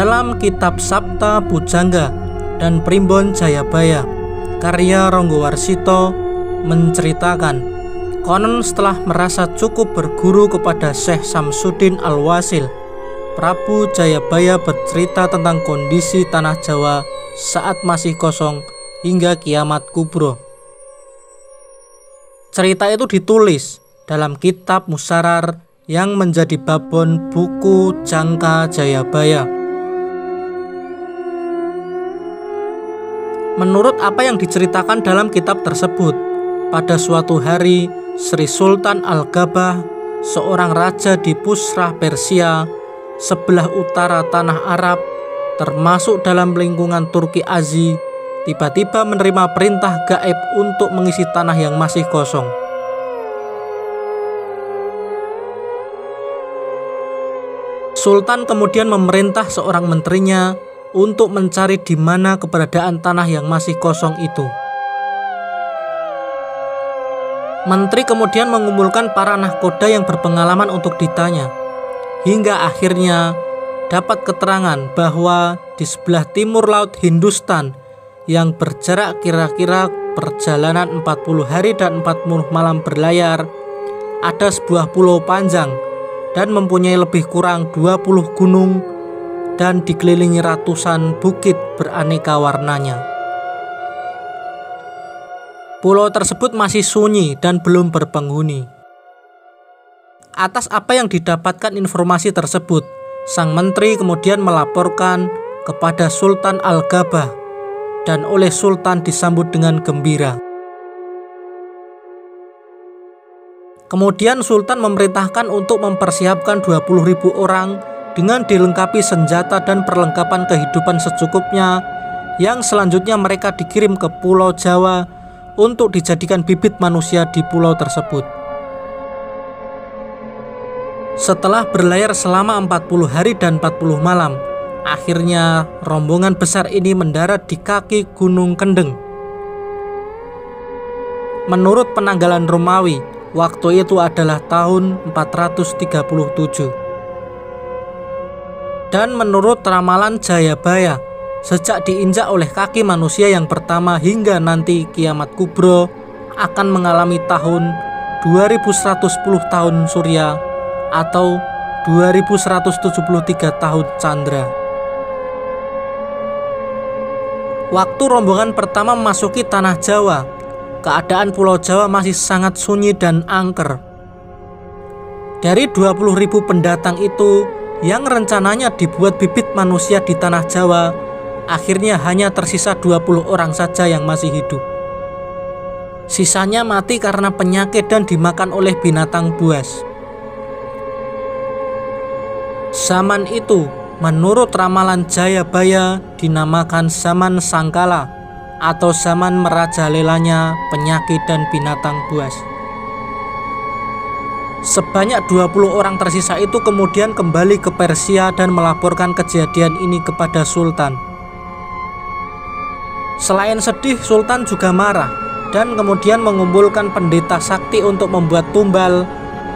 Dalam kitab Sabta Pujangga dan Primbon Jayabaya karya Ronggowarsito menceritakan, konon setelah merasa cukup berguru kepada Syekh Samsudin Al-Wasil, Prabu Jayabaya bercerita tentang kondisi tanah Jawa saat masih kosong hingga kiamat kubro. Cerita itu ditulis dalam kitab Musarar yang menjadi babon buku Jangka Jayabaya. Menurut apa yang diceritakan dalam kitab tersebut, pada suatu hari Sri Sultan Al-Gabah, seorang raja di Pusrah Persia, sebelah utara tanah Arab, termasuk dalam lingkungan Turki Azi, tiba-tiba menerima perintah gaib untuk mengisi tanah yang masih kosong. Sultan kemudian memerintah seorang menterinya untuk mencari di mana keberadaan tanah yang masih kosong itu. Menteri kemudian mengumpulkan para nahkoda yang berpengalaman untuk ditanya, hingga akhirnya dapat keterangan bahwa di sebelah timur laut Hindustan yang berjarak kira-kira perjalanan 40 hari dan 40 malam berlayar, ada sebuah pulau panjang dan mempunyai lebih kurang 20 gunung dan dikelilingi ratusan bukit beraneka warnanya. Pulau tersebut masih sunyi dan belum berpenghuni. Atas apa yang didapatkan informasi tersebut, sang menteri kemudian melaporkan kepada Sultan Al-Gabah dan oleh Sultan disambut dengan gembira. Kemudian Sultan memerintahkan untuk mempersiapkan 20.000 orang dengan dilengkapi senjata dan perlengkapan kehidupan secukupnya, yang selanjutnya mereka dikirim ke Pulau Jawa untuk dijadikan bibit manusia di pulau tersebut. Setelah berlayar selama 40 hari dan 40 malam, akhirnya rombongan besar ini mendarat di kaki Gunung Kendeng. Menurut penanggalan Romawi, waktu itu adalah tahun 437. Dan menurut ramalan Jayabaya, sejak diinjak oleh kaki manusia yang pertama hingga nanti kiamat kubro akan mengalami tahun 2110 tahun Surya atau 2173 tahun Candra. Waktu rombongan pertama memasuki tanah Jawa, keadaan Pulau Jawa masih sangat sunyi dan angker. Dari 20.000 pendatang itu yang rencananya dibuat bibit manusia di tanah Jawa, akhirnya hanya tersisa 20 orang saja yang masih hidup. Sisanya mati karena penyakit dan dimakan oleh binatang buas. Zaman itu, menurut ramalan Jayabaya, dinamakan zaman Sangkala atau zaman merajalelanya penyakit dan binatang buas. Sebanyak 20 orang tersisa itu kemudian kembali ke Persia dan melaporkan kejadian ini kepada Sultan. Selain sedih, Sultan juga marah dan kemudian mengumpulkan pendeta sakti untuk membuat tumbal,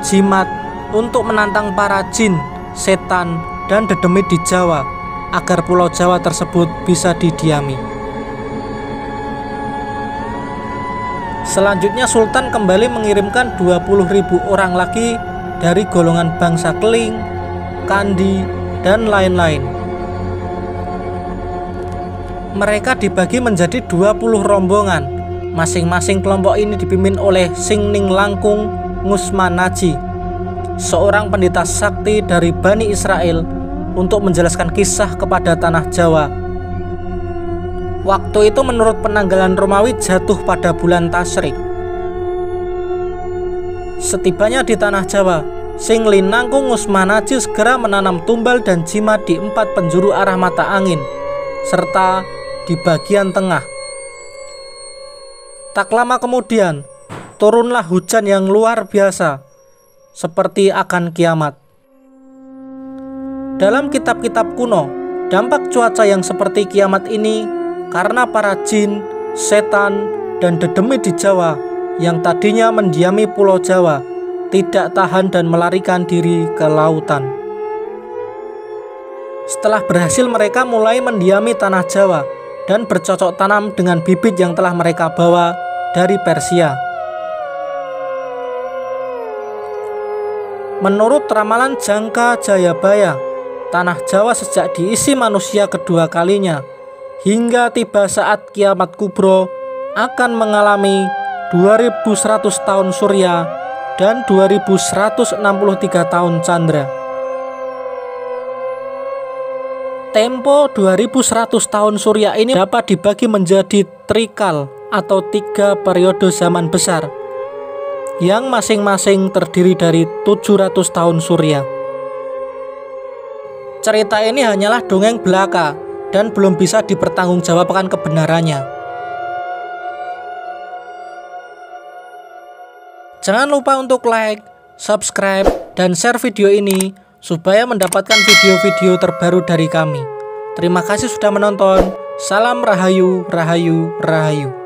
jimat untuk menantang para jin, setan, dan dedemit di Jawa agar Pulau Jawa tersebut bisa didiami. Selanjutnya Sultan kembali mengirimkan 20.000 orang lagi dari golongan bangsa Keling, Kandi, dan lain-lain. Mereka dibagi menjadi 20 rombongan. Masing-masing kelompok ini dipimpin oleh Singning Langkung Ngusmanaji, seorang pendeta sakti dari Bani Israel, untuk menjelaskan kisah kepada tanah Jawa. Waktu itu menurut penanggalan Romawi jatuh pada bulan Tasyrik. Setibanya di tanah Jawa, Singling Langkung Ngusmanaji segera menanam tumbal dan jimat di 4 penjuru arah mata angin, serta di bagian tengah. Tak lama kemudian, turunlah hujan yang luar biasa, seperti akan kiamat. Dalam kitab-kitab kuno, dampak cuaca yang seperti kiamat ini karena para jin, setan, dan dedemit di Jawa yang tadinya mendiami Pulau Jawa tidak tahan dan melarikan diri ke lautan. Setelah berhasil, mereka mulai mendiami tanah Jawa dan bercocok tanam dengan bibit yang telah mereka bawa dari Persia. Menurut ramalan Jangka Jayabaya, tanah Jawa sejak diisi manusia kedua kalinya hingga tiba saat kiamat kubro akan mengalami 2100 tahun surya dan 2163 tahun candra. Tempo 2100 tahun surya ini dapat dibagi menjadi trikal atau 3 periode zaman besar yang masing-masing terdiri dari 700 tahun surya. Cerita ini hanyalah dongeng belaka dan belum bisa dipertanggungjawabkan kebenarannya. Jangan lupa untuk like, subscribe, dan share video ini supaya mendapatkan video-video terbaru dari kami. Terima kasih sudah menonton. Salam Rahayu, Rahayu, Rahayu.